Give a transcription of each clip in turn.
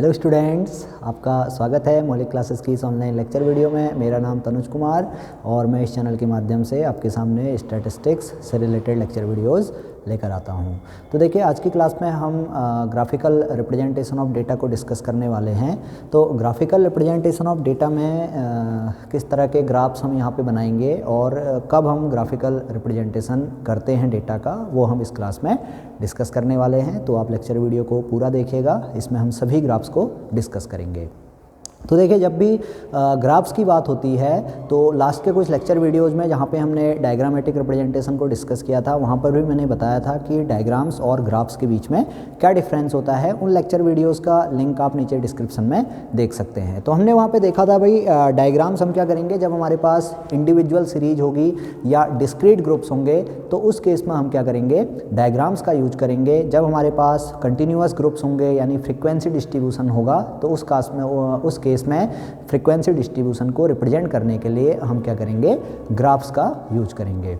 Hello students, आपका स्वागत है मौलिक क्लासेस की इस ऑनलाइन लेक्चर वीडियो में। मेरा नाम तनुज कुमार और मैं इस चैनल के माध्यम से आपके सामने स्टैटिस्टिक्स से रिलेटेड लेक्चर वीडियोस लेकर आता हूं। तो देखिए, आज की क्लास में हम ग्राफिकल रिप्रेजेंटेशन ऑफ डेटा को डिस्कस करने वाले हैं। तो ग्राफिकल रिप्रेजेंटेशन ऑफ डेटा में किस तरह के ग्राफ्स हम यहाँ पे बनाएंगे और कब हम ग्राफिकल रिप्रेजेंटेशन करते हैं डेटा का, वो हम इस क्लास में डिस्कस करने वाले हैं। तो आप लेक्चर वीडियो को पूरा देखिएगा, इसमें हम सभी ग्राफ्स को डिस्कस करेंगे। तो देखिए, जब भी ग्राफ्स की बात होती है तो लास्ट के कुछ लेक्चर वीडियोज़ में जहाँ पे हमने डायग्रामेटिक रिप्रेजेंटेशन को डिस्कस किया था, वहाँ पर भी मैंने बताया था कि डायग्राम्स और ग्राफ्स के बीच में क्या डिफरेंस होता है। उन लेक्चर वीडियोज़ का लिंक आप नीचे डिस्क्रिप्शन में देख सकते हैं। तो हमने वहाँ पे देखा था भाई, डायग्राम्स हम क्या करेंगे जब हमारे पास इंडिविजुअल सीरीज होगी या डिस्क्रीट ग्रुप्स होंगे, तो उस केस में हम क्या करेंगे, डायग्राम्स का यूज करेंगे। जब हमारे पास कंटिन्यूअस ग्रुप्स होंगे यानी फ्रीक्वेंसी डिस्ट्रीब्यूशन होगा, तो उस केस में फ्रीक्वेंसी डिस्ट्रीब्यूशन को रिप्रेजेंट करने के लिए हम क्या करेंगे, ग्राफ्स का यूज करेंगे।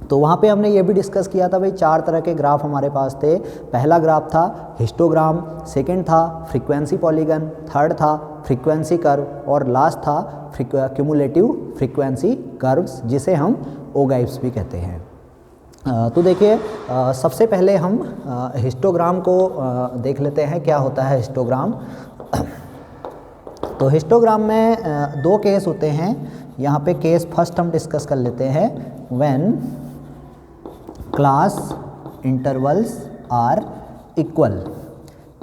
तो वहाँ पे हमने ये भी डिस्कस किया था भाई, 4 तरह के ग्राफ हमारे पास थे। पहला ग्राफ था हिस्टोग्राम, सेकंड था फ्रीक्वेंसी पॉलीगन, थर्ड था फ्रीक्वेंसी कर्व और लास्ट था क्यूमुलेटिव फ्रीक्वेंसी कर्व्स, जिसे हम ओगाइव्स भी कहते हैं। तो देखिए, सबसे पहले हम हिस्टोग्राम को देख लेते हैं, क्या होता है हिस्टोग्राम। तो हिस्टोग्राम में 2 केस होते हैं। यहाँ पे केस फर्स्ट हम डिस्कस कर लेते हैं, when class intervals are equal.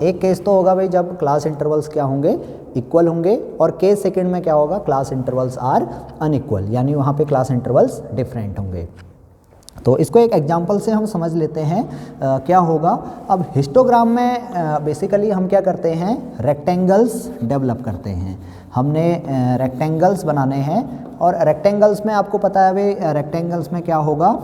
एक केस तो होगा भाई जब क्लास इंटरवल्स क्या होंगे, इक्वल होंगे, और केस सेकंड में क्या होगा, क्लास इंटरवल्स आर अनइक्वल, यानी वहाँ पे क्लास इंटरवल्स डिफरेंट होंगे। तो इसको एक एग्जांपल से हम समझ लेते हैं क्या होगा। अब हिस्टोग्राम में बेसिकली हम क्या करते हैं, रेक्टेंगल्स डेवलप करते हैं। हमने रेक्टेंगल्स बनाने हैं और रेक्टेंगल्स में आपको पता है भाई, रेक्टेंगल्स में क्या होगा,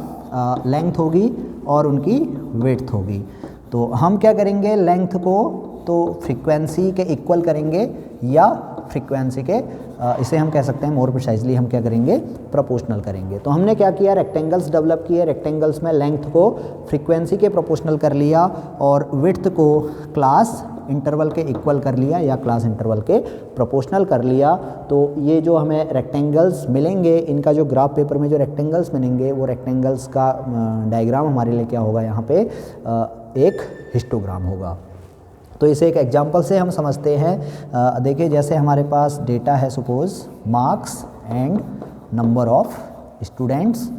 लेंथ होगी और उनकी विड्थ होगी। तो हम क्या करेंगे, लेंथ को तो फ्रीक्वेंसी के इक्वल करेंगे या फ्रीक्वेंसी के, इसे हम कह सकते हैं मोर प्रिसाइजली हम क्या करेंगे, प्रोपोर्शनल करेंगे। तो हमने क्या किया, रेक्टेंगल्स डेवलप किए। रेक्टेंगल्स में लेंथ को फ्रीक्वेंसी के प्रोपोर्शनल कर लिया और विड्थ को क्लास इंटरवल के इक्वल कर लिया या क्लास इंटरवल के प्रोपोर्शनल कर लिया। तो ये जो हमें रेक्टेंगल्स मिलेंगे, इनका जो ग्राफ पेपर में जो रेक्टेंगल्स मिलेंगे, वो रेक्टेंगल्स का डायग्राम हमारे लिए क्या होगा, यहाँ पे एक हिस्टोग्राम होगा। तो इसे एक एग्जांपल से हम समझते हैं। देखिए, जैसे हमारे पास डेटा है, suppose marks and number of students.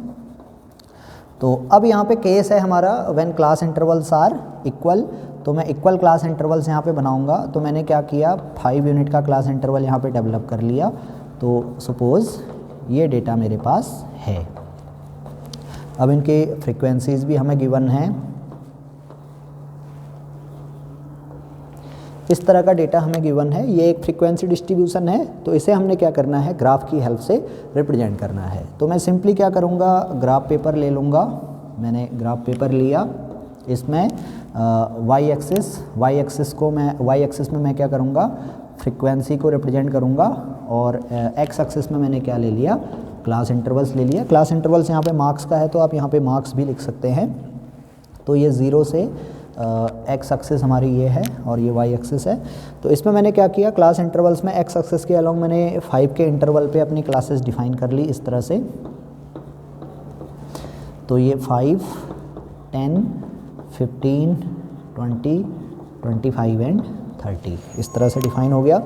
तो अब यहाँ पे केस है हमारा when class intervals are equal. तो मैं इक्वल क्लास इंटरवल्स यहाँ पे बनाऊँगा। तो मैंने क्या किया, 5 यूनिट का क्लास इंटरवल यहाँ पे डेवलप कर लिया। तो सपोज़ ये डेटा मेरे पास है। अब इनके फ्रीक्वेंसीज भी हमें गिवन हैं। इस तरह का डेटा हमें गिवन है। ये एक फ्रीक्वेंसी डिस्ट्रीब्यूशन है, तो इसे हमने क्या करना है, ग्राफ की हेल्प से रिप्रेजेंट करना है। तो मैं सिंपली क्या करूँगा, ग्राफ पेपर ले लूँगा। मैंने ग्राफ पेपर लिया, इसमें वाई एक्सिस में मैं क्या करूँगा, फ्रीक्वेंसी को रिप्रेजेंट करूँगा और एक्स एक्सिस में मैंने क्या ले लिया, क्लास इंटरवल्स ले लिया। क्लास इंटरवल्स यहाँ पे मार्क्स का है, तो आप यहाँ पे मार्क्स भी लिख सकते हैं। तो ये 0 से एक्स एक्सिस हमारी ये है और ये वाई एक्सिस है। तो इसमें मैंने क्या किया, क्लास इंटरवल्स में एक्स एक्सिस के अलॉन्ग मैंने 5 के इंटरवल पे अपनी क्लासेस डिफाइन कर ली इस तरह से। तो ये 5, 10, 15, 20, 25 एंड 30 इस तरह से डिफाइन हो गया।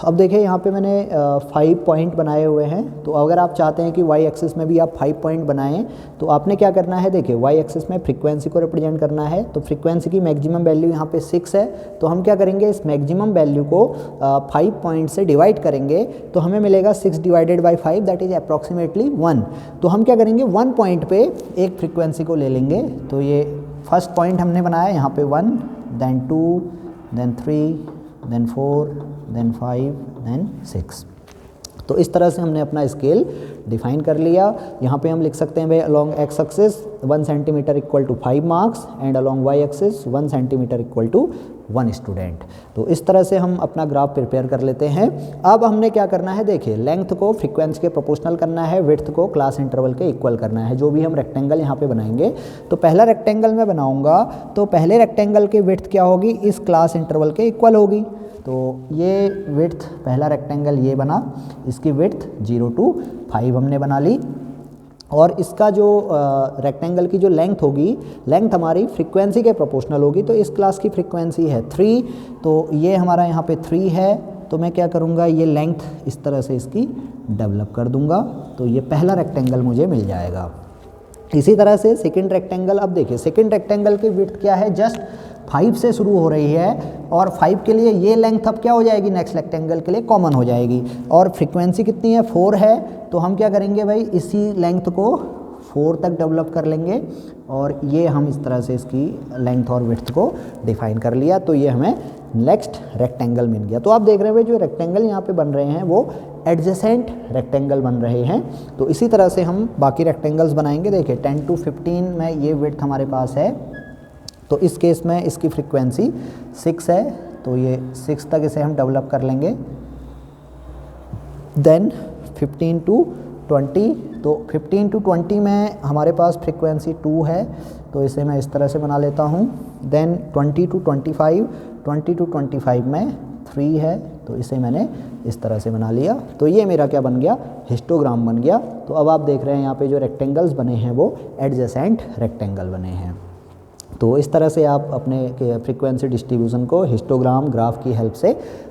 अब देखिए, यहाँ पे मैंने 5 पॉइंट बनाए हुए हैं। तो अगर आप चाहते हैं कि वाई एक्सिस में भी आप 5 पॉइंट बनाएं, तो आपने क्या करना है, देखिए वाई एक्सिस में फ्रीक्वेंसी को रिप्रेजेंट करना है। तो फ्रीक्वेंसी की मैक्सिमम वैल्यू यहाँ पे 6 है। तो हम क्या करेंगे, इस मैक्सिमम वैल्यू को 5 पॉइंट से डिवाइड करेंगे, तो हमें मिलेगा 6 divided by 5, that is approximately 1। तो हम क्या करेंगे, 1 पॉइंट पे एक फ्रीक्वेंसी को ले लेंगे। तो ये फर्स्ट पॉइंट हमने बनाया यहाँ पे 1, then 2, then 3, then 4, then 5, then 6। तो इस तरह से हमने अपना स्केल डिफाइन कर लिया। यहाँ पे हम लिख सकते हैं भाई along X axis 1 centimetre equal to 5 marks and along Y axis 1 centimetre equal to 1 student. तो इस तरह से हम अपना ग्राफ प्रिपेयर कर लेते हैं। अब हमने क्या करना है, देखिए लेंथ को फ्रीक्वेंसी के प्रोपोर्शनल करना है, विड्थ को क्लास इंटरवल के इक्वल करना है। जो भी हम रेक्टेंगल यहाँ पे बनाएंगे, तो पहला रेक्टेंगल मैं बनाऊंगा तो पहले रेक्टेंगल की विड्थ क्या होगी, इस क्लास इंटरवल के इक्वल होगी। तो ये विड्थ पहला रेक्टेंगल ये बना, इसकी विड्थ 0 to 5 हमने बना ली। और इसका जो रेक्टेंगल की जो लेंथ होगी, लेंथ हमारी फ्रीक्वेंसी के प्रोपोर्शनल होगी। तो इस क्लास की फ्रीक्वेंसी है 3, तो ये हमारा यहाँ पे 3 है। तो मैं क्या करूँगा, ये लेंथ इस तरह से इसकी डेवलप कर दूँगा, तो ये पहला रेक्टेंगल मुझे मिल जाएगा। इसी तरह से सेकंड रेक्टेंगल, अब देखिए सेकंड रेक्टेंगल की विड्थ क्या है, जस्ट 5 से शुरू हो रही है और 5 के लिए ये लेंथ अब क्या हो जाएगी, नेक्स्ट रेक्टेंगल के लिए कॉमन हो जाएगी। और फ्रीक्वेंसी कितनी है, 4 है। तो हम क्या करेंगे भाई, इसी लेंथ को 4 तक डेवलप कर लेंगे और ये हम इस तरह से इसकी लेंथ और विड्थ को डिफाइन कर लिया। तो ये हमें नेक्स्ट रेक्टेंगल मिल गया। तो आप देख रहे हैं भाई, जो रेक्टेंगल यहाँ पे बन रहे हैं वो एडजेसेंट रेक्टेंगल बन रहे हैं। तो इसी तरह से हम बाकी रेक्टेंगल्स बनाएंगे। देखिए 10 to 15 में ये विड्थ हमारे पास है, तो इस केस में इसकी फ्रीक्वेंसी 6 है, तो ये 6 तक इसे हम डेवलप कर लेंगे। देन 15 to 20, तो 15 to 20 में हमारे पास फ्रीक्वेंसी 2 है, तो इसे मैं इस तरह से बना लेता हूँ। देन 20 to 25, 20 to 25 में 3 है, तो इसे मैंने इस तरह से बना लिया। तो ये मेरा क्या बन गया, हिस्टोग्राम बन गया। तो अब आप देख रहे हैं यहाँ पे जो रेक्टेंगल्स बने हैं वो एडजेसेंट रेक्टेंगल बने हैं। तो इस तरह से आप अपने फ्रीक्वेंसी डिस्ट्रीब्यूशन को हिस्टोग्राम ग्राफ की हेल्प से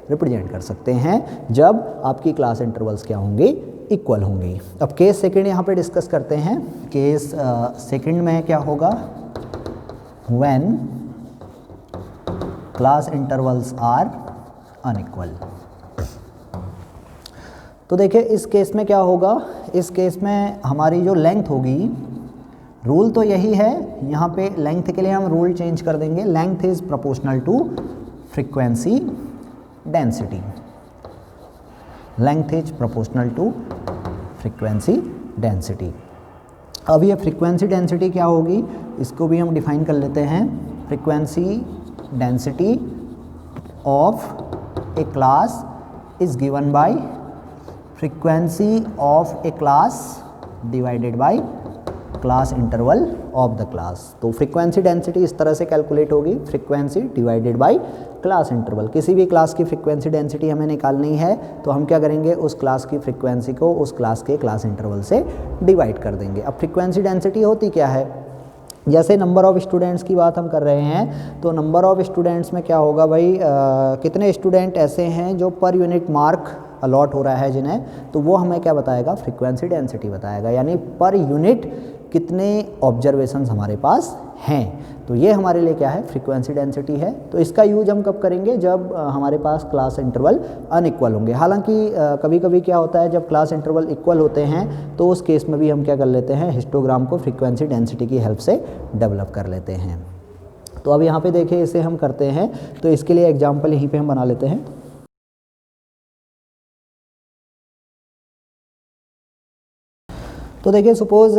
रिप्रेजेंट कर सकते हैं जब आपकी क्लास इंटरवल्स क्या होंगी, इक्वल होंगी। अब केस सेकंड यहाँ पे डिस्कस करते हैं। केस सेकंड में क्या होगा, when class intervals are unequal. तो देखिए इस केस में क्या होगा, इस केस में हमारी जो लेंथ होगी, रूल तो यही है, यहाँ पे लेंथ के लिए हम रूल चेंज कर देंगे। Length is proportional to frequency density. Length is proportional to frequency density. अब ये फ्रीक्वेंसी डेंसिटी क्या होगी, इसको भी हम डिफाइन कर लेते हैं। Frequency density of A class is given by frequency of A class divided by class interval of the class. तो फ्रीक्वेंसी डेंसिटी इस तरह से कैलकुलेट होगी, frequency divided by class interval. किसी भी क्लास की फ्रीक्वेंसी डेंसिटी हमें निकालनी है तो हम क्या करेंगे, उस क्लास की फ्रीक्वेंसी को उस क्लास के क्लास इंटरवल से डिवाइड कर देंगे। अब फ्रीक्वेंसी डेंसिटी होती क्या है, जैसे नंबर ऑफ़ स्टूडेंट्स की बात हम कर रहे हैं, तो नंबर ऑफ़ स्टूडेंट्स में क्या होगा भाई, कितने स्टूडेंट ऐसे हैं जो पर यूनिट मार्क अलॉट हो रहा है जिन्हें, तो वो हमें क्या बताएगा, फ्रीक्वेंसी डेंसिटी बताएगा। यानी पर यूनिट कितने ऑब्जर्वेशंस हमारे पास हैं, तो ये हमारे लिए क्या है, फ्रीक्वेंसी डेंसिटी है। तो इसका यूज हम कब करेंगे, जब हमारे पास क्लास इंटरवल अनइक्वल होंगे। हालांकि कभी कभी क्या होता है, जब क्लास इंटरवल इक्वल होते हैं तो उस केस में भी हम क्या कर लेते हैं, हिस्टोग्राम को फ्रीक्वेंसी डेंसिटी की हेल्प से डेवलप कर लेते हैं। तो अब यहाँ पे देखिए इसे हम करते हैं, तो इसके लिए एग्जाम्पल यहीं पे हम बना लेते हैं। तो देखिए सपोज़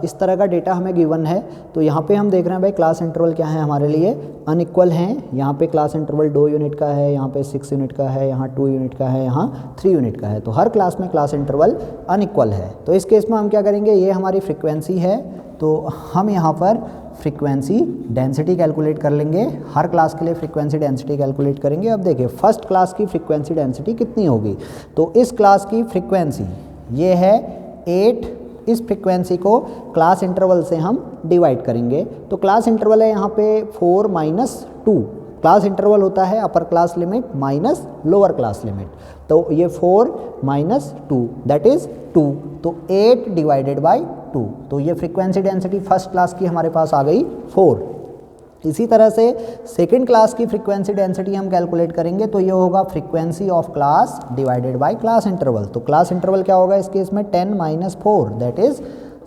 इस तरह का डेटा हमें गिवन है, तो यहाँ पे हम देख रहे हैं भाई क्लास इंटरवल क्या है हमारे लिए, अनइक्वल हैं। यहाँ पे क्लास इंटरवल 2 यूनिट का है, यहाँ पे 6 यूनिट का है, यहाँ 2 यूनिट का है, यहाँ 3 यूनिट का है। तो हर क्लास में क्लास इंटरवल अनइक्वल है। तो इस केस में हम क्या करेंगे, ये हमारी फ्रीक्वेंसी है, तो हम यहाँ पर फ्रीक्वेंसी डेंसिटी कैलकुलेट कर लेंगे। हर क्लास के लिए फ्रीक्वेंसी डेंसिटी कैलकुलेट करेंगे। अब देखिए फर्स्ट क्लास की फ्रीक्वेंसी डेंसिटी कितनी होगी, तो इस क्लास की फ्रीक्वेंसी ये है 8। इस फ्रीक्वेंसी को क्लास इंटरवल से हम डिवाइड करेंगे। तो क्लास इंटरवल है यहाँ पे 4 - 2। क्लास इंटरवल होता है upper class limit minus lower class limit. तो ये 4 - 2 दैट इज़ 2। तो 8 डिवाइडेड बाय 2। तो ये फ्रीक्वेंसी डेंसिटी फर्स्ट क्लास की हमारे पास आ गई 4। इसी तरह से सेकंड क्लास की फ्रीक्वेंसी डेंसिटी हम कैलकुलेट करेंगे, तो ये होगा frequency of class divided by class interval. तो क्लास इंटरवल क्या होगा इस केस में, 10 - 4 दैट इज़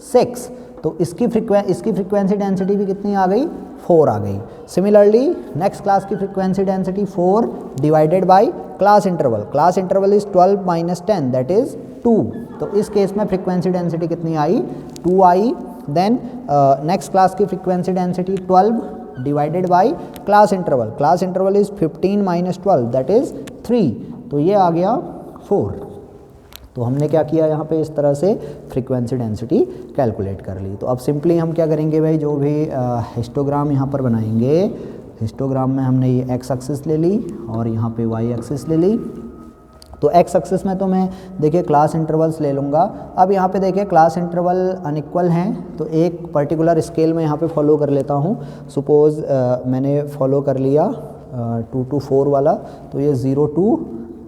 6। तो इसकी फ्रीक्वेंसी डेंसिटी भी कितनी आ गई, 4 आ गई। सिमिलरली नेक्स्ट क्लास की frequency density 4 divided by class interval is 12 minus 10 that is 2। तो इस केस में फ्रीक्वेंसी डेंसिटी कितनी आई, 2 आई। देन नेक्स्ट क्लास की frequency density 12 divided by class interval is 15 minus 12 that is 3, तो ये आ गया 4। तो हमने क्या किया यहाँ पे, इस तरह से फ्रीक्वेंसी डेंसिटी कैलकुलेट कर ली। तो अब सिंपली हम क्या करेंगे भाई, जो भी हिस्टोग्राम यहाँ पर बनाएंगे, हिस्टोग्राम में हमने ये एक्स एक्सिस ले ली और यहाँ पे वाई एक्सिस ले ली। तो एक्स एक्सिस में तो मैं देखिए क्लास इंटरवल्स ले लूँगा। अब यहाँ पे देखिए क्लास इंटरवल अनइक्वल हैं, तो एक पर्टिकुलर स्केल में यहाँ पे फॉलो कर लेता हूँ। सपोज़ मैंने फॉलो कर लिया 2 to 4 वाला, तो ये 0 to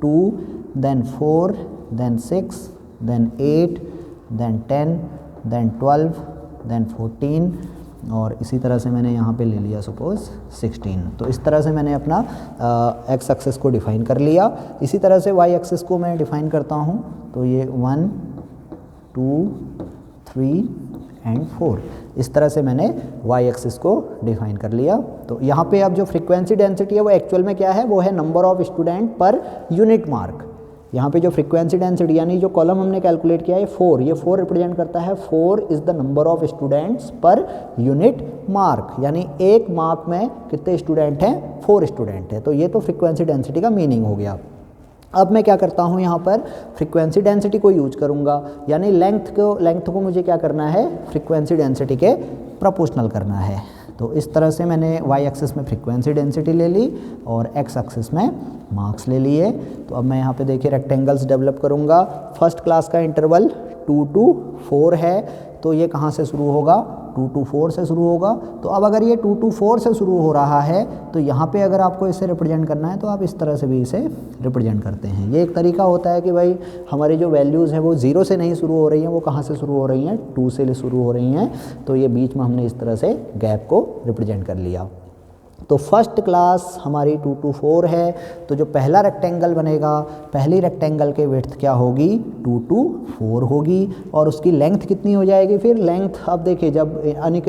2, then 4, then 6, then 8, then 10, then 12, then 14, और इसी तरह से मैंने यहाँ पे ले लिया सपोज़ 16। तो इस तरह से मैंने अपना एक्स एक्सिस को डिफ़ाइन कर लिया। इसी तरह से वाई एक्सिस को मैं डिफ़ाइन करता हूँ, तो ये 1, 2, 3 एंड 4, इस तरह से मैंने वाई एक्सिस को डिफ़ाइन कर लिया। तो यहाँ पे अब जो फ्रीक्वेंसी डेंसिटी है वो एक्चुअल में क्या है, वो है number of student per unit mark. यहाँ पे जो फ्रीक्वेंसी डेंसिटी यानी जो कॉलम हमने कैलकुलेट किया है 4, ये 4 रिप्रेजेंट करता है 4 is the number of students per unit mark, यानी एक मार्क में कितने स्टूडेंट हैं, 4 स्टूडेंट हैं। तो ये तो फ्रीक्वेंसी डेंसिटी का मीनिंग हो गया। अब मैं क्या करता हूँ, यहाँ पर फ्रीक्वेंसी डेंसिटी को यूज करूँगा, यानी लेंथ को मुझे क्या करना है, फ्रीक्वेंसी डेंसिटी के प्रोपोर्शनल करना है। तो इस तरह से मैंने वाई एक्सिस में फ्रीक्वेंसी डेंसिटी ले ली और एक्स एक्सिस में मार्क्स ले लिए। तो अब मैं यहाँ पे देखिए रेक्टेंगल्स डेवलप करूँगा। फर्स्ट क्लास का इंटरवल 2 to 4 है, तो ये कहाँ से शुरू होगा, 2 to 4 से शुरू होगा। तो अब अगर ये 2 to 4 से शुरू हो रहा है, तो यहाँ पे अगर आपको इसे रिप्रेजेंट करना है तो आप इस तरह से भी इसे रिप्रेजेंट करते हैं। ये एक तरीका होता है कि भाई हमारी जो वैल्यूज़ हैं वो 0 से नहीं शुरू हो रही हैं, वो कहाँ से शुरू हो रही हैं, 2 से शुरू हो रही हैं। तो ये बीच में हमने इस तरह से गैप को रिप्रेजेंट कर लिया। तो फर्स्ट क्लास हमारी 2 to 4 है, तो जो पहला रेक्टेंगल बनेगा, पहली रेक्टेंगल के विड्थ क्या होगी, 2 to 4 होगी, और उसकी लेंथ कितनी हो जाएगी। फिर लेंथ, अब देखिए जब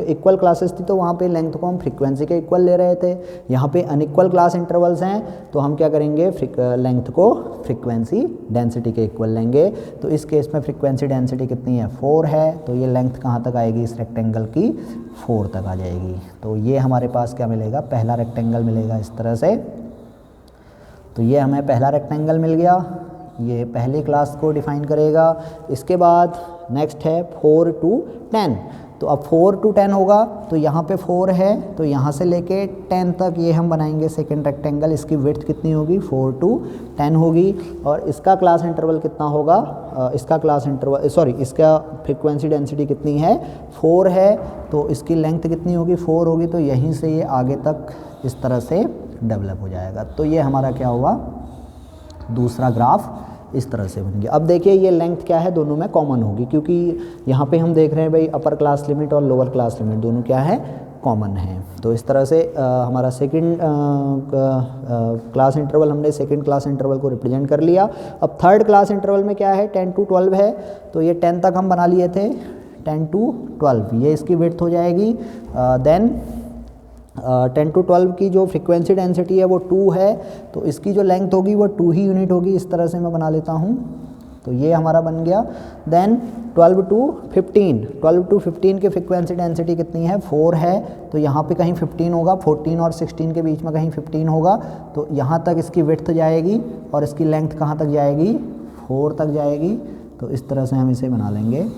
इक्वल क्लासेस थी तो वहाँ पे लेंथ को हम फ्रीक्वेंसी के इक्वल ले रहे थे। यहाँ पे अनइक्वल क्लास इंटरवल्स हैं, तो हम क्या करेंगे, लेंथ को फ्रीक्वेंसी डेंसिटी के इक्वल लेंगे। तो इस केस में फ्रीक्वेंसी डेंसिटी कितनी है, 4 है, तो ये लेंथ कहाँ तक आएगी, इस रेक्टेंगल की 4 तक आ जाएगी। तो ये हमारे पास क्या मिलेगा, पहला रेक्टेंगल मिलेगा इस तरह से। तो ये हमें पहला रेक्टेंगल मिल गया, ये पहली क्लास को डिफाइन करेगा। इसके बाद नेक्स्ट है 4 to 10। तो अब 4 to 10 होगा, तो यहाँ पे 4 है, तो यहाँ से लेके 10 तक ये हम बनाएंगे सेकेंड रेक्टेंगल। इसकी विड्थ कितनी होगी, 4 to 10 होगी, और इसका क्लास इंटरवल कितना होगा, इसका फ्रीक्वेंसी डेंसिटी कितनी है, 4 है, तो इसकी लेंथ कितनी होगी, 4 होगी। तो यहीं से ये आगे तक इस तरह से डेवलप हो जाएगा। तो ये हमारा क्या हुआ, दूसरा ग्राफ इस तरह से बन गया। अब देखिए ये लेंथ क्या है, दोनों में कॉमन होगी, क्योंकि यहाँ पे हम देख रहे हैं भाई अपर क्लास लिमिट और लोअर क्लास लिमिट दोनों क्या है, कॉमन है। तो इस तरह से हमारा सेकंड क्लास इंटरवल, हमने सेकंड क्लास इंटरवल को रिप्रेजेंट कर लिया। अब थर्ड क्लास इंटरवल में क्या है, 10 to 12 है, तो ये 10 तक हम बना लिए थे, 10 to 12 ये इसकी विड्थ हो जाएगी। देन 10 to 12 की जो फ्रीक्वेंसी डेंसिटी है वो 2 है, तो इसकी जो लेंथ होगी वो 2 ही यूनिट होगी। इस तरह से मैं बना लेता हूँ, तो ये हमारा बन गया। देन 12 to 15 की फ्रीक्वेंसी डेंसिटी कितनी है, 4 है, तो यहाँ पे कहीं 15 होगा, 14 और 16 के बीच में कहीं 15 होगा, तो यहाँ तक इसकी विड्थ जाएगी और इसकी लेंथ कहाँ तक जाएगी, 4 तक जाएगी। तो इस तरह से हम इसे बना लेंगे।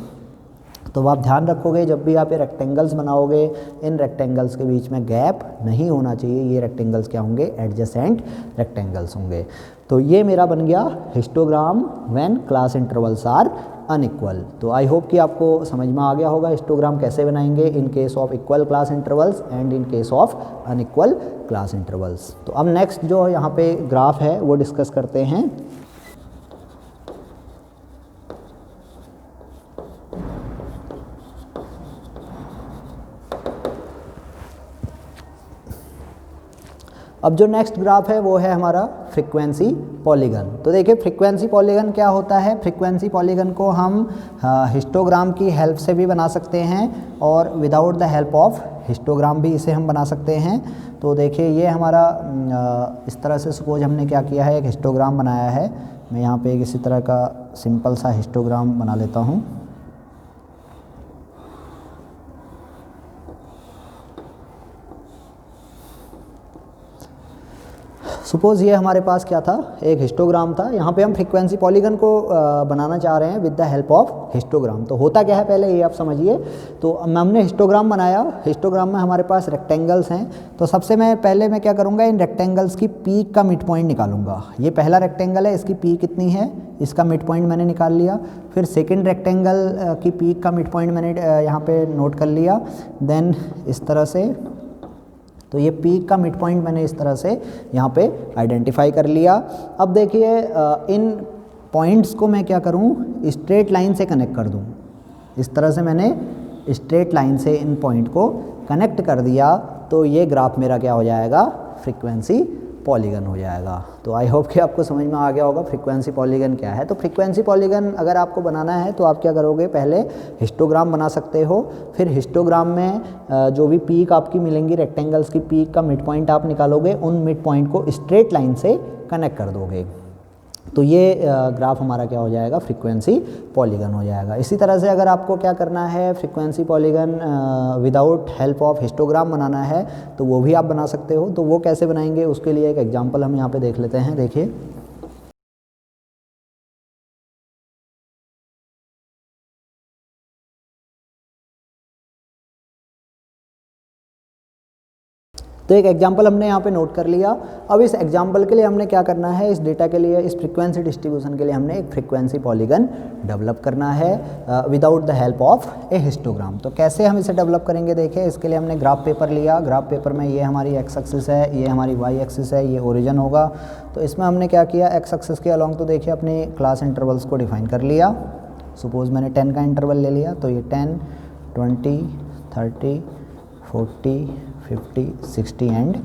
तो आप ध्यान रखोगे जब भी आप ये रेक्टेंगल्स बनाओगे, इन रेक्टेंगल्स के बीच में गैप नहीं होना चाहिए। ये रेक्टेंगल्स क्या होंगे, एडजेसेंट रेक्टेंगल्स होंगे। तो ये मेरा बन गया histogram when class intervals are unequal. तो आई होप कि आपको समझ में आ गया होगा हिस्टोग्राम कैसे बनाएंगे in case of equal class intervals and in case of unequal class intervals. तो अब नेक्स्ट जो यहाँ पे ग्राफ है वो डिस्कस करते हैं। अब जो नेक्स्ट ग्राफ है वो है हमारा फ्रीक्वेंसी पॉलीगन। तो देखिए फ्रीक्वेंसी पॉलीगन क्या होता है, फ्रीक्वेंसी पॉलीगन को हम हिस्टोग्राम की हेल्प से भी बना सकते हैं और without the help of histogram भी इसे हम बना सकते हैं। तो देखिए ये हमारा इस तरह से सपोज हमने क्या किया है, एक हिस्टोग्राम बनाया है। मैं यहाँ पे किसी तरह का सिंपल सा हिस्टोग्राम बना लेता हूँ। सपोज़ ये हमारे पास क्या था, एक हिस्टोग्राम था। यहाँ पे हम फ्रीक्वेंसी पॉलीगन को बनाना चाह रहे हैं with the help of histogram. तो होता क्या है पहले ये आप समझिए। तो हमने हिस्टोग्राम बनाया, हिस्टोग्राम में हमारे पास रेक्टेंगल्स हैं। तो सबसे पहले मैं क्या करूँगा, इन रेक्टेंगल्स की पीक का मिड पॉइंट निकालूंगा। ये पहला रेक्टेंगल है, इसकी पीक कितनी है, इसका मिड पॉइंट मैंने निकाल लिया। फिर सेकेंड रेक्टेंगल की पीक का मिड पॉइंट मैंने यहाँ पर नोट कर लिया। देन इस तरह से, तो ये पीक का मिड पॉइंट मैंने इस तरह से यहाँ पे आइडेंटिफाई कर लिया। अब देखिए इन पॉइंट्स को मैं क्या करूँ, स्ट्रेट लाइन से कनेक्ट कर दूँ। इस तरह से मैंने स्ट्रेट लाइन से इन पॉइंट को कनेक्ट कर दिया। तो ये ग्राफ मेरा क्या हो जाएगा, फ्रीक्वेंसी पॉलीगन हो जाएगा। तो आई होप कि आपको समझ में आ गया होगा फ्रीक्वेंसी पॉलीगन क्या है। तो फ्रीक्वेंसी पॉलीगन अगर आपको बनाना है तो आप क्या करोगे, पहले हिस्टोग्राम बना सकते हो। फिर हिस्टोग्राम में जो भी पीक आपकी मिलेंगी, रेक्टेंगल्स की पीक का मिड पॉइंट आप निकालोगे, उन मिड पॉइंट को स्ट्रेट लाइन से कनेक्ट कर दोगे। तो ये ग्राफ हमारा क्या हो जाएगा, फ्रीक्वेंसी पॉलीगन हो जाएगा। इसी तरह से अगर आपको क्या करना है, frequency polygon without help of histogram बनाना है तो वो भी आप बना सकते हो। तो वो कैसे बनाएंगे, उसके लिए एक एग्जांपल हम यहाँ पे देख लेते हैं। देखिए तो एक एग्जांपल हमने यहाँ पे नोट कर लिया। अब इस एग्जांपल के लिए हमने क्या करना है, इस डेटा के लिए, इस फ्रीक्वेंसी डिस्ट्रीब्यूशन के लिए हमने एक फ्रीक्वेंसी पॉलीगन डेवलप करना है without the help of A histogram. तो कैसे हम इसे डेवलप करेंगे, देखिए इसके लिए हमने ग्राफ पेपर लिया। ग्राफ पेपर में ये हमारी एक्स एक्सिस है, ये हमारी वाई एक्सिस है, ये ओरिजिन होगा। तो इसमें हमने क्या किया, एक्स एक्सिस के अलॉन्ग तो देखिए अपने क्लास इंटरवल्स को डिफाइन कर लिया। सपोज मैंने 10 का इंटरवल ले लिया, तो ये 10, 20, 30, 40, 50, 60 एंड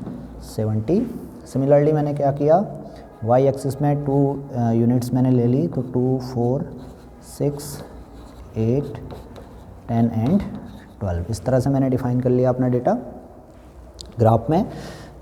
70। सिमिलरली मैंने क्या किया, वाई एक्सिस में 2 यूनिट्स मैंने ले ली। तो 2, 4, 6, 8, 10 एंड 12। इस तरह से मैंने डिफाइन कर लिया अपना डेटा ग्राफ में।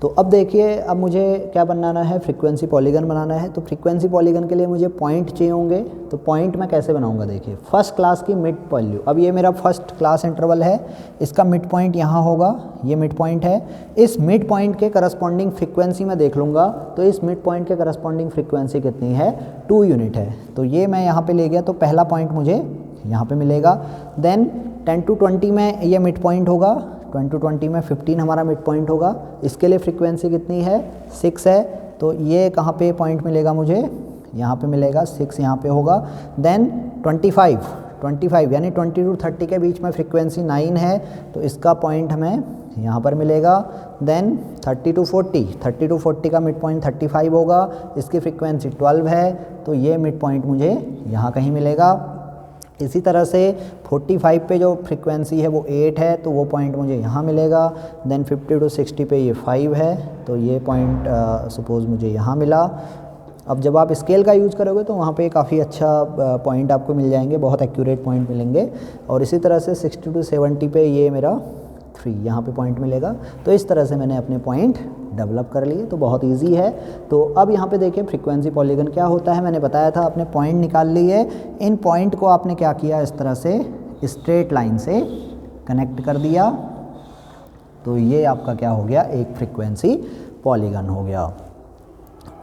तो अब देखिए, अब मुझे क्या बनाना है, फ्रीक्वेंसी पॉलीगन बनाना है। तो फ्रीक्वेंसी पॉलीगन के लिए मुझे पॉइंट चाहिए होंगे। तो पॉइंट मैं कैसे बनाऊंगा, देखिए फर्स्ट क्लास की मिड वैल्यू। अब ये मेरा फर्स्ट क्लास इंटरवल है, इसका मिड पॉइंट यहाँ होगा, ये मिड पॉइंट है। इस मिड पॉइंट के करस्पॉन्डिंग फ्रीक्वेंसी मैं देख लूँगा। तो इस मिड पॉइंट के करस्पॉन्डिंग फ्रीक्वेंसी कितनी है, 2 यूनिट है। तो ये मैं यहाँ पर ले गया, तो पहला पॉइंट मुझे यहाँ पर मिलेगा। देन 10 to 20 में ये मिड पॉइंट होगा, 20 to 20 में 15 हमारा मिड पॉइंट होगा। इसके लिए फ्रीक्वेंसी कितनी है, 6 है। तो ये कहाँ पे पॉइंट मिलेगा मुझे, यहाँ पे मिलेगा, 6 यहाँ पे होगा। देन 25 यानी 20 to 30 के बीच में फ्रीक्वेंसी 9 है, तो इसका पॉइंट हमें यहाँ पर मिलेगा। देन 30 to 40 का मिड पॉइंट 35 होगा, इसकी फ्रीक्वेंसी 12 है, तो ये मिड पॉइंट मुझे यहाँ कहीं मिलेगा। इसी तरह से 45 पे जो फ्रीक्वेंसी है वो 8 है, तो वो पॉइंट मुझे यहाँ मिलेगा। देन 50 to 60 पे ये 5 है, तो ये पॉइंट सपोज़ मुझे यहाँ मिला। अब जब आप स्केल का यूज़ करोगे तो वहाँ पे काफ़ी अच्छा पॉइंट आपको मिल जाएंगे, बहुत एक्यूरेट पॉइंट मिलेंगे। और इसी तरह से 60 to 70 पे ये मेरा 3 यहाँ पे पॉइंट मिलेगा। तो इस तरह से मैंने अपने पॉइंट डेवलप कर लिए। तो बहुत इजी है। तो अब यहाँ पे देखिए फ्रीक्वेंसी पॉलीगन क्या होता है, मैंने बताया था, आपने पॉइंट निकाल लिए। इन पॉइंट को आपने क्या किया, इस तरह से स्ट्रेट लाइन से कनेक्ट कर दिया। तो ये आपका क्या हो गया, एक फ्रीक्वेंसी पॉलीगन हो गया।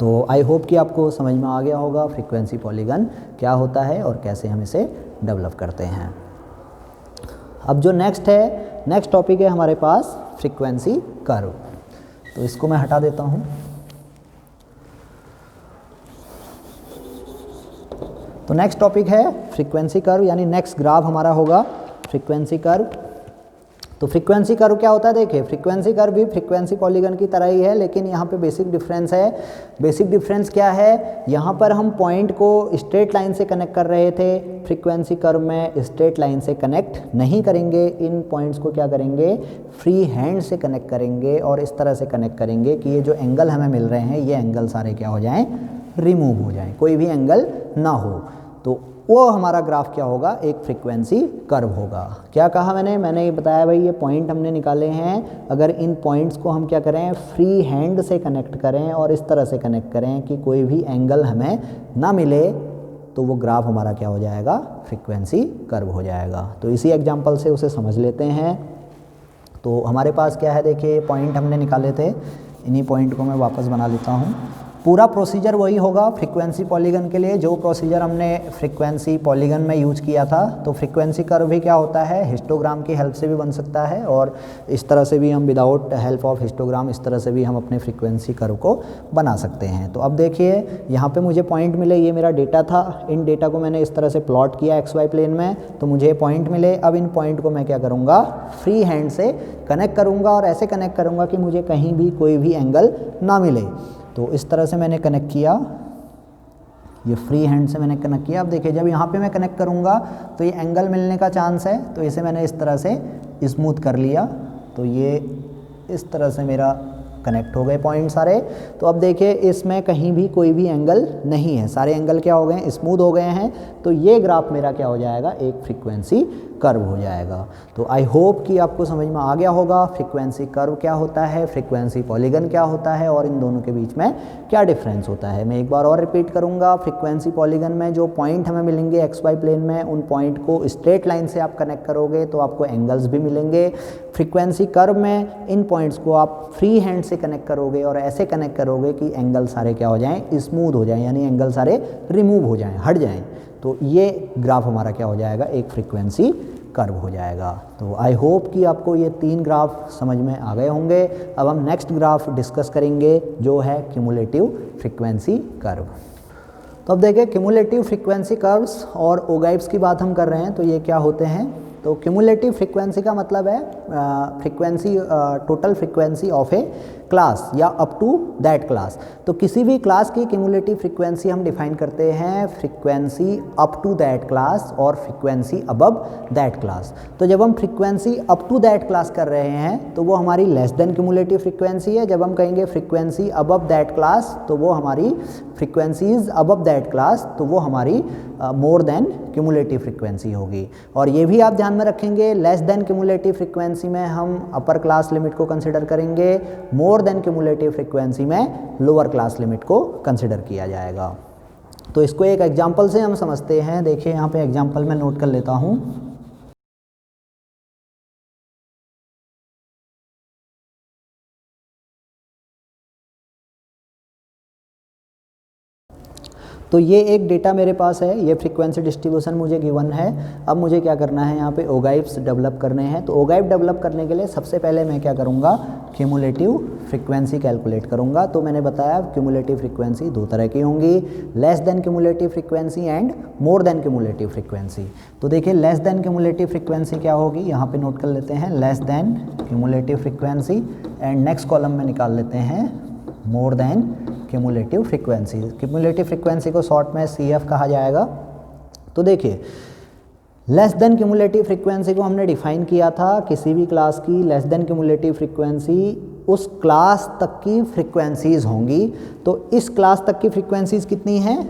तो आई होप कि आपको समझ में आ गया होगा फ्रीक्वेंसी पॉलीगन क्या होता है और कैसे हम इसे डेवलप करते हैं। अब जो नेक्स्ट टॉपिक है हमारे पास, फ्रीक्वेंसी कर्व। तो इसको मैं हटा देता हूँ। तो नेक्स्ट टॉपिक है फ्रीक्वेंसी कर्व, यानी नेक्स्ट ग्राफ हमारा होगा फ्रीक्वेंसी कर्व। तो फ्रीक्वेंसी कर्व क्या होता है, देखिए फ्रीक्वेंसी कर्व भी फ्रीक्वेंसी पॉलीगन की तरह ही है, लेकिन यहाँ पे बेसिक डिफरेंस है। बेसिक डिफरेंस क्या है, यहाँ पर हम पॉइंट को स्ट्रेट लाइन से कनेक्ट कर रहे थे, फ्रीक्वेंसी कर्व में स्ट्रेट लाइन से कनेक्ट नहीं करेंगे, इन पॉइंट्स को क्या करेंगे, फ्री हैंड से कनेक्ट करेंगे और इस तरह से कनेक्ट करेंगे कि ये जो एंगल हमें मिल रहे हैं ये एंगल सारे क्या हो जाएं, रिमूव हो जाएं, कोई भी एंगल ना हो। तो वो हमारा ग्राफ क्या होगा, एक फ्रीक्वेंसी कर्व होगा। क्या कहा मैंने ये बताया भाई, ये पॉइंट हमने निकाले हैं, अगर इन पॉइंट्स को हम क्या करें, फ्री हैंड से कनेक्ट करें और इस तरह से कनेक्ट करें कि कोई भी एंगल हमें ना मिले, तो वो ग्राफ हमारा क्या हो जाएगा, फ्रीक्वेंसी कर्व हो जाएगा। तो इसी एग्जांपल से उसे समझ लेते हैं। तो हमारे पास क्या है, देखिए पॉइंट हमने निकाले थे, इन्हीं पॉइंट को मैं वापस बना लेता हूँ। पूरा प्रोसीजर वही होगा फ्रीक्वेंसी पॉलीगन के लिए जो प्रोसीजर हमने फ्रीक्वेंसी पॉलीगन में यूज किया था। तो फ्रीक्वेंसी कर्व भी क्या होता है, हिस्टोग्राम की हेल्प से भी बन सकता है और इस तरह से भी हम विदाउट हेल्प ऑफ हिस्टोग्राम इस तरह से भी हम अपने फ्रीक्वेंसी कर्व को बना सकते हैं। तो अब देखिए यहाँ पे मुझे पॉइंट मिले, ये मेरा डेटा था, इन डेटा को मैंने इस तरह से प्लॉट किया XY प्लेन में, तो मुझे पॉइंट मिले। अब इन पॉइंट को मैं क्या करूँगा, फ्री हैंड से कनेक्ट करूँगा और ऐसे कनेक्ट करूँगा कि मुझे कहीं भी कोई भी एंगल ना मिले। तो इस तरह से मैंने कनेक्ट किया, ये फ्री हैंड से मैंने कनेक्ट किया। अब देखिए जब यहाँ पे मैं कनेक्ट करूँगा तो ये एंगल मिलने का चांस है, तो इसे मैंने इस तरह से स्मूथ कर लिया, तो ये इस तरह से मेरा कनेक्ट हो गए पॉइंट सारे। तो अब देखिए इसमें कहीं भी कोई भी एंगल नहीं है, सारे एंगल क्या हो गए हैं, स्मूथ हो गए हैं। तो ये ग्राफ मेरा क्या हो जाएगा, एक फ्रीक्वेंसी कर्व हो जाएगा। तो आई होप कि आपको समझ में आ गया होगा फ्रीक्वेंसी कर्व क्या होता है, फ्रीक्वेंसी पॉलीगन क्या होता है और इन दोनों के बीच में क्या डिफरेंस होता है। मैं एक बार और रिपीट करूंगा, फ्रीक्वेंसी पॉलीगन में जो पॉइंट हमें मिलेंगे XY प्लेन में, उन पॉइंट को स्ट्रेट लाइन से आप कनेक्ट करोगे तो आपको एंगल्स भी मिलेंगे। फ्रीक्वेंसी कर्व में इन पॉइंट्स को आप फ्री हैंड से कनेक्ट करोगे और ऐसे कनेक्ट करोगे कि एंगल सारे क्या हो जाएं, स्मूथ हो जाएं, यानी एंगल सारे रिमूव हो जाएं, हट जाएं। तो ये ग्राफ हमारा क्या हो जाएगा, एक फ्रीक्वेंसी कर्व हो जाएगा। तो आई होप कि आपको ये 3 ग्राफ समझ में आ गए होंगे। अब हम नेक्स्ट ग्राफ डिस्कस करेंगे जो है क्यूमुलेटिव फ्रीक्वेंसी कर्व। तो अब देखिए क्यूमुलेटिव फ्रीक्वेंसी कर्व्स और ओगाइब्स की बात हम कर रहे हैं, तो ये क्या होते हैं। तो क्यूमुलेटिव फ्रीक्वेंसी का मतलब है frequency, total frequency of A class या अप टू दैट क्लास। तो किसी भी क्लास की क्यूमुलेटिव फ्रीक्वेंसी हम डिफाइन करते हैं frequency up to that class और फ्रीक्वेंसी अबव दैट क्लास। तो जब हम frequency up to that class कर रहे हैं तो वो हमारी लेस देन क्यूमुलेटिव फ्रीक्वेंसी है। जब हम कहेंगे फ्रीक्वेंसी अबव दैट क्लास तो वो हमारी फ्रीक्वेंसीज अबव दैट क्लास, तो वो हमारी मोर देन क्यूमुलेटिव फ्रीक्वेंसी होगी। और ये भी आप ध्यान में रखेंगे, लेस देन क्यूमुलेटिव फ्रीक्वेंसी में हम अपर क्लास लिमिट को कंसिडर करेंगे, मोर देन क्यूमुलेटिव फ्रीक्वेंसी में लोअर क्लास लिमिट को कंसिडर किया जाएगा। तो इसको एक एग्जांपल से हम समझते हैं। देखिए यहाँ पे एग्जांपल मैं नोट कर लेता हूँ। तो ये एक डेटा मेरे पास है, ये फ्रीक्वेंसी डिस्ट्रीब्यूशन मुझे गिवन है। अब मुझे क्या करना है, यहाँ पे ओगाइब्स डेवलप करने हैं। तो ओगाइब डेवलप करने के लिए सबसे पहले मैं क्या करूँगा, क्यूमुलेटिव फ्रीक्वेंसी कैलकुलेट करूँगा। तो मैंने बताया क्यूमुलेटिव फ्रीक्वेंसी 2 तरह की होंगी, less than cumulative frequency and more than cumulative frequency. तो देखिए लेस देन क्यूमुलेटिव फ्रीक्वेंसी क्या होगी, यहाँ पे नोट कर लेते हैं, less than cumulative frequency, and next column में निकाल लेते हैं more than cumulative frequency. Cumulative frequency को शॉर्ट में CF कहा जाएगा। तो देखिए लेस देन क्यूमुलेटिव फ्रीक्वेंसी को हमने डिफाइन किया था, किसी भी क्लास की लेस देन क्यूमुलेटिव फ्रीक्वेंसी उस क्लास तक की फ्रीक्वेंसीज होंगी। तो इस क्लास तक की फ्रीक्वेंसीज कितनी हैं,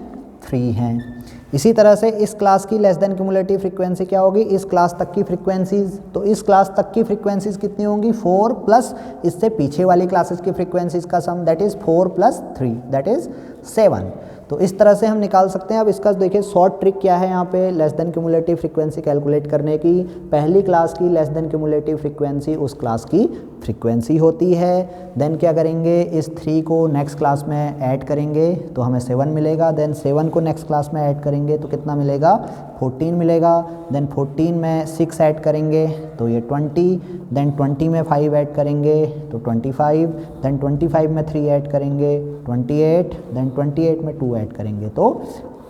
3 हैं। इसी तरह से इस क्लास की लेस देन क्यूमुलेटिव फ्रीक्वेंसी क्या होगी, इस क्लास तक की फ्रीक्वेंसीज। तो इस क्लास तक की फ्रीक्वेंसीज कितनी होंगी, 4 प्लस इससे पीछे वाली क्लासेस की फ्रीक्वेंसीज का सम, दैट इज़ 4 + 3 दैट इज़ 7। तो इस तरह से हम निकाल सकते हैं। अब इसका देखिए शॉर्ट ट्रिक क्या है यहाँ पे less than cumulative frequency calculate करने की। पहली क्लास की लेस देन क्यूमुलेटिव फ्रीक्वेंसी उस क्लास की फ्रीक्वेंसी होती है। देन क्या करेंगे, इस 3 को नेक्स्ट क्लास में ऐड करेंगे तो हमें 7 मिलेगा। देन 7 को नेक्स्ट क्लास में ऐड करेंगे तो कितना मिलेगा, 14 मिलेगा। देन 14 में 6 ऐड करेंगे तो ये 20। देन 20 में 5 ऐड करेंगे तो 25। देन 25 में 3 ऐड करेंगे 28। देन 28 में 2 ऐड करेंगे तो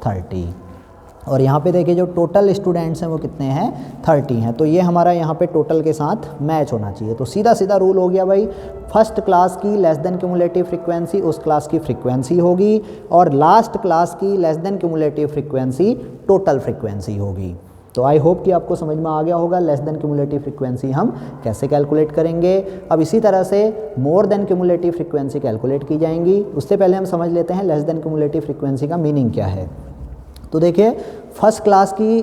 30। और यहाँ पे देखिए जो टोटल स्टूडेंट्स हैं वो कितने हैं, 30 हैं। तो ये हमारा यहाँ पे टोटल के साथ मैच होना चाहिए। तो सीधा सीधा रूल हो गया भाई, फर्स्ट क्लास की लेस देन क्यूमुलेटिव फ्रीक्वेंसी उस क्लास की फ्रीक्वेंसी होगी, और लास्ट क्लास की less than cumulative frequency total frequency होगी। तो आई होप कि आपको समझ में आ गया होगा लेस देन क्यूमुलेटिव फ्रीक्वेंसी हम कैसे कैलकुलेट करेंगे। अब इसी तरह से more than cumulative frequency calculate की जाएंगी। उससे पहले हम समझ लेते हैं लेस देन क्यूमुलेटिव फ्रीक्वेंसी का मीनिंग क्या है। तो देखिए फर्स्ट क्लास की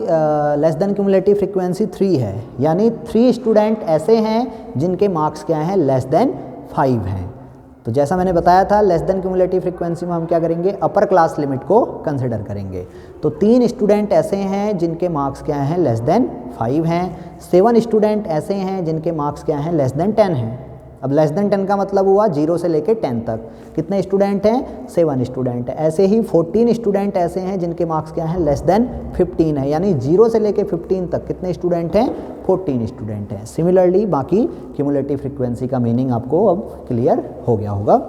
लेस देन क्यूमुलेटिव फ्रीक्वेंसी 3 है, यानी 3 स्टूडेंट ऐसे हैं जिनके मार्क्स क्या हैं, लेस देन 5 हैं। तो जैसा मैंने बताया था लेस देन क्यूमुलेटिव फ्रीक्वेंसी में हम क्या करेंगे, अपर क्लास लिमिट को कंसिडर करेंगे। तो 3 स्टूडेंट ऐसे हैं जिनके मार्क्स क्या हैं, लेस देन 5 हैं। 7 स्टूडेंट ऐसे हैं जिनके मार्क्स क्या हैं, लेस देन 10 हैं। अब लेस देन 10 का मतलब हुआ 0 से लेके 10 तक कितने स्टूडेंट हैं, 7 स्टूडेंट हैं। ऐसे ही 14 स्टूडेंट ऐसे हैं जिनके मार्क्स क्या हैं, लेस देन 15 है, यानी 0 से लेके 15 तक कितने स्टूडेंट हैं, 14 स्टूडेंट हैं। सिमिलरली बाकी क्यूमुलेटिव फ्रीक्वेंसी का मीनिंग आपको अब क्लियर हो गया होगा।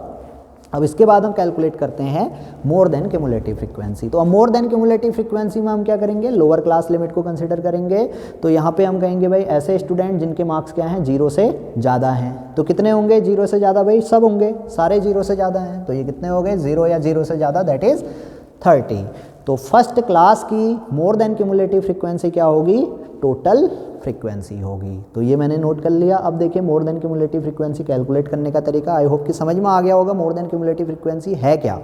अब इसके बाद हम कैलकुलेट करते हैं मोर देन क्यूमुलेटिव फ्रीक्वेंसी। तो अब मोर देन क्यूमुलेटिव फ्रीक्वेंसी में हम क्या करेंगे, लोअर क्लास लिमिट को कंसिडर करेंगे। तो यहाँ पे हम कहेंगे भाई ऐसे स्टूडेंट जिनके मार्क्स क्या हैं, 0 से ज़्यादा हैं। तो कितने होंगे 0 से ज़्यादा, भाई सब होंगे, सारे 0 से ज़्यादा हैं। तो ये कितने हो गए, 0 या 0 से ज़्यादा, दैट इज़ 30। तो फर्स्ट क्लास की मोर देन क्यूमुलेटिव फ्रीक्वेंसी क्या होगी, टोटल फ्रीक्वेंसी होगी। तो ये मैंने नोट कर लिया। अब देखिए more than cumulative frequency calculate करने का तरीका आई होप कि समझ में आ गया होगा मोर देन क्यूमुलेटिव फ्रीक्वेंसी है क्या।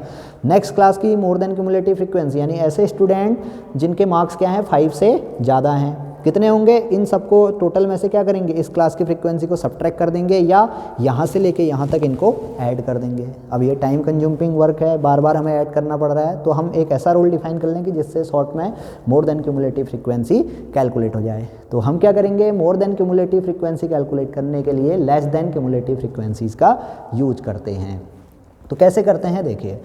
नेक्स्ट क्लास की मोर देन क्यूमुलेटिव फ्रीक्वेंसी यानी ऐसे स्टूडेंट जिनके मार्क्स क्या हैं, 5 से ज़्यादा हैं, कितने होंगे, इन सबको टोटल में से क्या करेंगे, इस क्लास की फ्रीक्वेंसी को सब्ट्रैक्ट कर देंगे या यहाँ से लेके यहाँ तक इनको ऐड कर देंगे। अब ये टाइम कंज्यूमिंग वर्क है, बार बार हमें ऐड करना पड़ रहा है। तो हम एक ऐसा रूल डिफाइन कर लें कि जिससे शॉर्ट में more than cumulative frequency calculate हो जाए। तो हम क्या करेंगे, more than cumulative frequency calculate करने के लिए लेस देन क्यूमुलेटिव फ्रीक्वेंसीज का यूज करते हैं। तो कैसे करते हैं, देखिए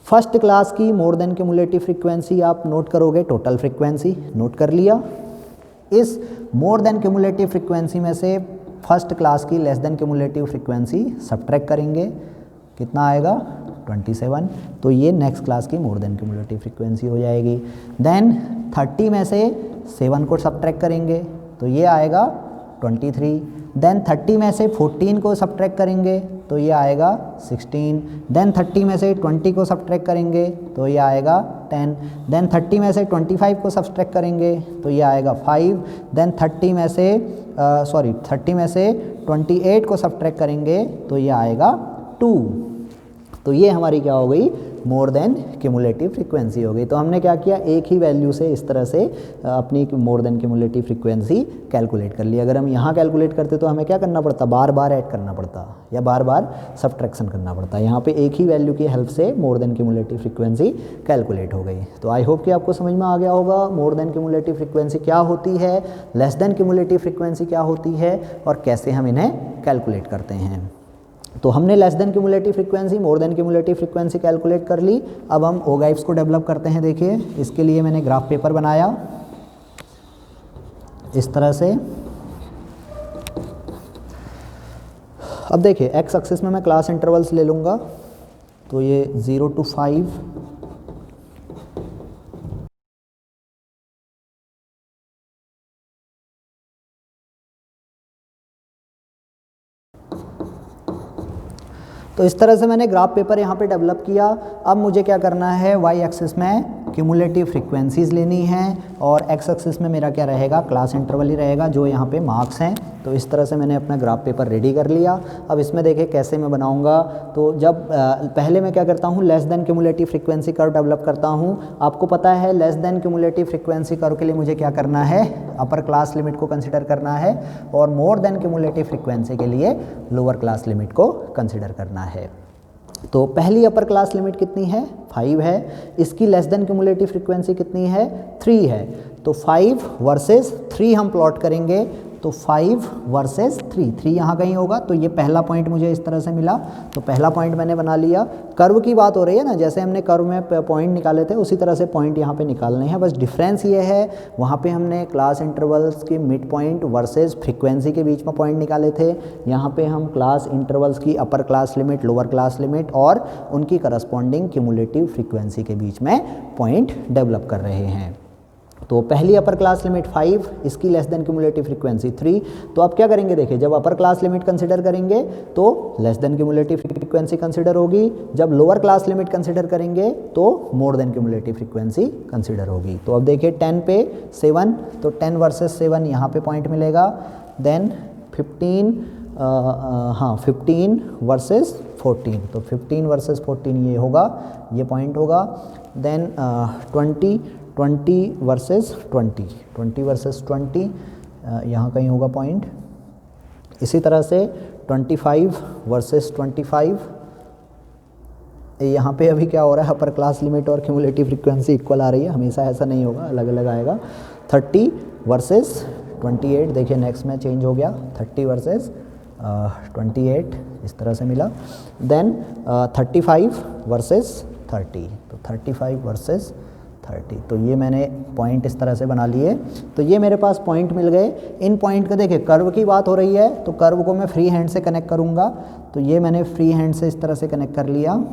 फर्स्ट क्लास की मोर देन क्यूमुलेटिव फ्रीक्वेंसी आप नोट करोगे, टोटल फ्रीक्वेंसी नोट कर लिया। इस मोर देन क्यूमुलेटिव फ्रीक्वेंसी में से फर्स्ट क्लास की less than cumulative frequency subtract करेंगे, कितना आएगा, 27। तो ये नेक्स्ट क्लास की मोर देन क्यूमुलेटिव फ्रीक्वेंसी हो जाएगी। देन 30 में से 7 को सब्ट्रैक्ट करेंगे तो ये आएगा 23। देन 30 में से 14 को सब्ट्रैक्ट करेंगे तो ये आएगा 16। देन 30 में से 20 को सब्ट्रैक्ट करेंगे तो ये आएगा 10। देन 30 में से 25 को सब्ट्रैक्ट करेंगे तो ये आएगा 5। देन 30 में से 28 को सब्ट्रैक्ट करेंगे तो ये आएगा 2। तो ये हमारी क्या हो गई, मोर देन क्यूमुलेटिव फ्रीक्वेंसी हो गई। तो हमने क्या किया, एक ही वैल्यू से इस तरह से अपनी more than cumulative frequency calculate कर ली। अगर हम यहाँ कैलकुलेट करते तो हमें क्या करना पड़ता, बार बार ऐड करना पड़ता या बार बार सब्ट्रैक्शन करना पड़ता। यहाँ पे एक ही वैल्यू की हेल्प से more than cumulative frequency calculate हो गई। तो आई होप कि आपको समझ में आ गया होगा मोर देन क्यूमुलेटिव फ्रीक्वेंसी क्या होती है, लेस देन क्यूमुलेटिव फ्रीक्वेंसी क्या होती है और कैसे हम इन्हें कैलकुलेट करते हैं। तो हमने less than cumulative frequency, more than cumulative frequency calculate कर ली। अब हम ओगाइव्स को डेवलप करते हैं। देखिए इसके लिए मैंने ग्राफ पेपर बनाया इस तरह से। अब देखिए एक्स एक्सिस में मैं क्लास इंटरवल्स ले लूँगा, तो ये 0 to 5, तो इस तरह से मैंने ग्राफ पेपर यहाँ पे डेवलप किया। अब मुझे क्या करना है, वाई एक्सिस में क्यूमुलेटिव फ्रीक्वेंसीज लेनी है और एक्स एक्सिस में मेरा क्या रहेगा, क्लास इंटरवल ही रहेगा जो यहाँ पे मार्क्स हैं। तो इस तरह से मैंने अपना ग्राफ पेपर रेडी कर लिया। अब इसमें देखिए कैसे मैं बनाऊँगा। तो जब पहले मैं क्या करता हूँ, less than cumulative frequency curve develop करता हूँ। आपको पता है less than cumulative frequency curve के लिए मुझे क्या करना है, अपर क्लास लिमिट को कंसिडर करना है और मोर देन क्यूमुलेटिव फ्रीक्वेंसी के लिए लोअर क्लास लिमिट को कंसिडर करना है। तो पहली अपर क्लास लिमिट कितनी है, 5 है। इसकी लेस देन क्यूमुलेटिव फ्रीक्वेंसी कितनी है, 3 है। तो 5 वर्सेस 3 हम प्लॉट करेंगे। तो 5 वर्सेस 3 यहाँ कहीं होगा। तो ये पहला पॉइंट मुझे इस तरह से मिला। तो पहला पॉइंट मैंने बना लिया। कर्व की बात हो रही है ना, जैसे हमने कर्व में पॉइंट निकाले थे उसी तरह से पॉइंट यहाँ पे निकालने हैं। बस डिफरेंस ये है, वहाँ पे हमने क्लास इंटरवल्स की मिड पॉइंट वर्सेस फ्रीक्वेंसी के बीच में पॉइंट निकाले थे। यहाँ पे हम क्लास इंटरवल्स की upper class limit, lower class limit और उनकी करस्पॉन्डिंग क्यूमुलेटिव फ्रीक्वेंसी के बीच में पॉइंट डेवलप कर रहे हैं। तो पहली अपर क्लास लिमिट 5, इसकी लेस देन क्यूमुलेटिव फ्रीक्वेंसी 3। तो आप क्या करेंगे, देखिए जब अपर क्लास लिमिट कंसिडर करेंगे तो less than cumulative frequency consider होगी, जब लोअर क्लास लिमिट कंसिडर करेंगे तो more than cumulative frequency consider होगी। तो अब देखिए 10 पे 7, तो 10 वर्सेस 7 यहाँ पे पॉइंट मिलेगा। देन 15 15 वर्सेस 14, तो 15 वर्सेस 14 ये होगा, ये पॉइंट होगा। देन 20 वर्सेस 20 वर्सेस 20 यहाँ कहीं होगा पॉइंट। इसी तरह से 25 वर्सेस 25, यहाँ पे अभी क्या हो रहा है, अपर क्लास लिमिट और क्यूमुलेटिव फ्रीक्वेंसी इक्वल आ रही है, हमेशा ऐसा नहीं होगा, अलग अलग आएगा। 30 वर्सेस 28, देखिए नेक्स्ट में चेंज हो गया, 30 वर्सेस 28 इस तरह से मिला। देन 35 वर्सेस 30, तो 35 वर्सेस 30, तो ये मैंने पॉइंट इस तरह से बना लिए। तो ये मेरे पास पॉइंट मिल गए। इन पॉइंट का देखिए कर्व की बात हो रही है, तो कर्व को मैं फ्री हैंड से कनेक्ट करूँगा, तो ये मैंने फ्री हैंड से इस तरह से कनेक्ट कर लिया।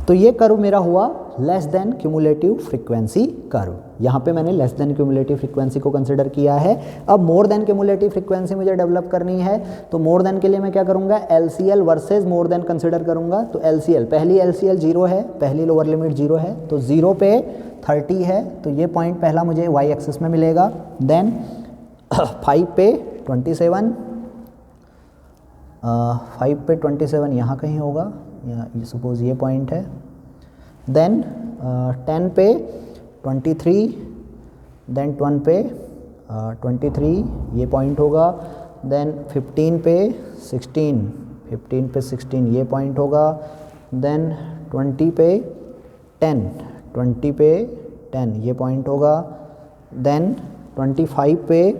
तो ये कर्व मेरा हुआ less than cumulative frequency curve. यहाँ पे मैंने लेस देन क्यूमुलेटिव फ्रीक्वेंसी को कंसिडर किया है। अब मोर देन क्यूमुलेटिव फ्रीक्वेंसी मुझे डेवलप करनी है, तो मोर देन के लिए मैं क्या करूँगा, LCL versus more than consider करूँगा। तो LCL, पहली LCL 0 है, पहली लोअर लिमिट 0 है, तो 0 पे 30 है, तो ये पॉइंट पहला मुझे y एक्सिस में मिलेगा। देन 5 पे 27, 5 पे 27 यहाँ कहीं होगा, सपोज ये पॉइंट है। देन 10 पे 23, देन 1 पे 23 ये पॉइंट होगा। देन 15 पे 16 ये पॉइंट होगा। देन 20 पे 10 ये पॉइंट होगा। देन 25 पे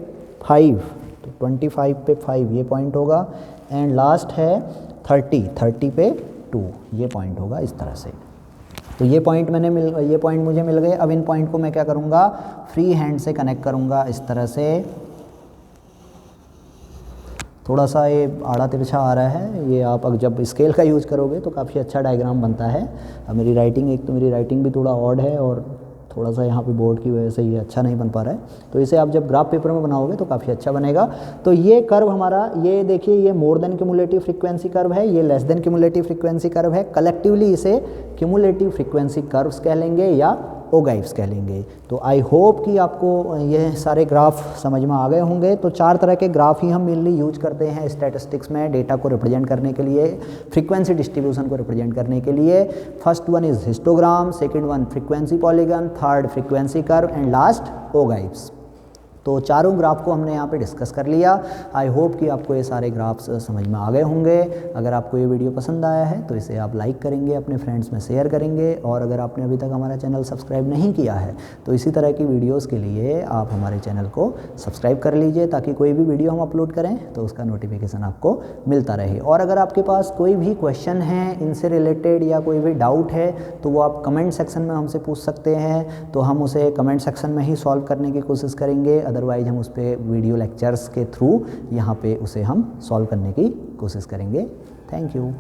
5, तो 25 पे 5 ये पॉइंट होगा। एंड लास्ट है 30 पे 2 ये पॉइंट होगा इस तरह से। तो ये पॉइंट मुझे मिल गए। अब इन पॉइंट को मैं क्या करूँगा, फ्री हैंड से कनेक्ट करूँगा इस तरह से। थोड़ा सा ये आड़ा तिरछा आ रहा है, ये आप अगर जब स्केल का यूज़ करोगे तो काफ़ी अच्छा डायग्राम बनता है। अब मेरी राइटिंग भी थोड़ा ऑड है और थोड़ा सा यहाँ पे बोर्ड की वजह से ये अच्छा नहीं बन पा रहा है, तो इसे आप जब ग्राफ पेपर में बनाओगे तो काफ़ी अच्छा बनेगा। तो ये कर्व हमारा, ये देखिए, ये more than cumulative frequency curve है, ये less than cumulative frequency curve है। कलेक्टिवली इसे क्यूमुलेटिव फ्रीक्वेंसी कर्व्स कह लेंगे या ओगाइव्स कह लेंगे। तो आई होप कि आपको ये सारे ग्राफ समझ में आ गए होंगे। तो 4 तरह के ग्राफ ही हम मेनली यूज करते हैं स्टैटिस्टिक्स में, डेटा को रिप्रेजेंट करने के लिए, फ्रीक्वेंसी डिस्ट्रीब्यूशन को रिप्रेजेंट करने के लिए। First one is histogram, second one frequency polygon, third frequency curve and last ogives. तो चारों ग्राफ को हमने यहाँ पे डिस्कस कर लिया। आई होप कि आपको ये सारे ग्राफ्स समझ में आ गए होंगे। अगर आपको ये वीडियो पसंद आया है तो इसे आप लाइक करेंगे, अपने फ्रेंड्स में शेयर करेंगे, और अगर आपने अभी तक हमारा चैनल सब्सक्राइब नहीं किया है तो इसी तरह की वीडियोज़ के लिए आप हमारे चैनल को सब्सक्राइब कर लीजिए, ताकि कोई भी वीडियो हम अपलोड करें तो उसका नोटिफिकेशन आपको मिलता रहे। और अगर आपके पास कोई भी क्वेश्चन है इनसे रिलेटेड या कोई भी डाउट है तो वो आप कमेंट सेक्शन में हमसे पूछ सकते हैं, तो हम उसे कमेंट सेक्शन में ही सॉल्व करने की कोशिश करेंगे। अदरवाइज हम उस पर वीडियो लेक्चर्स के थ्रू यहाँ पे उसे हम सॉल्व करने की कोशिश करेंगे। Thank you.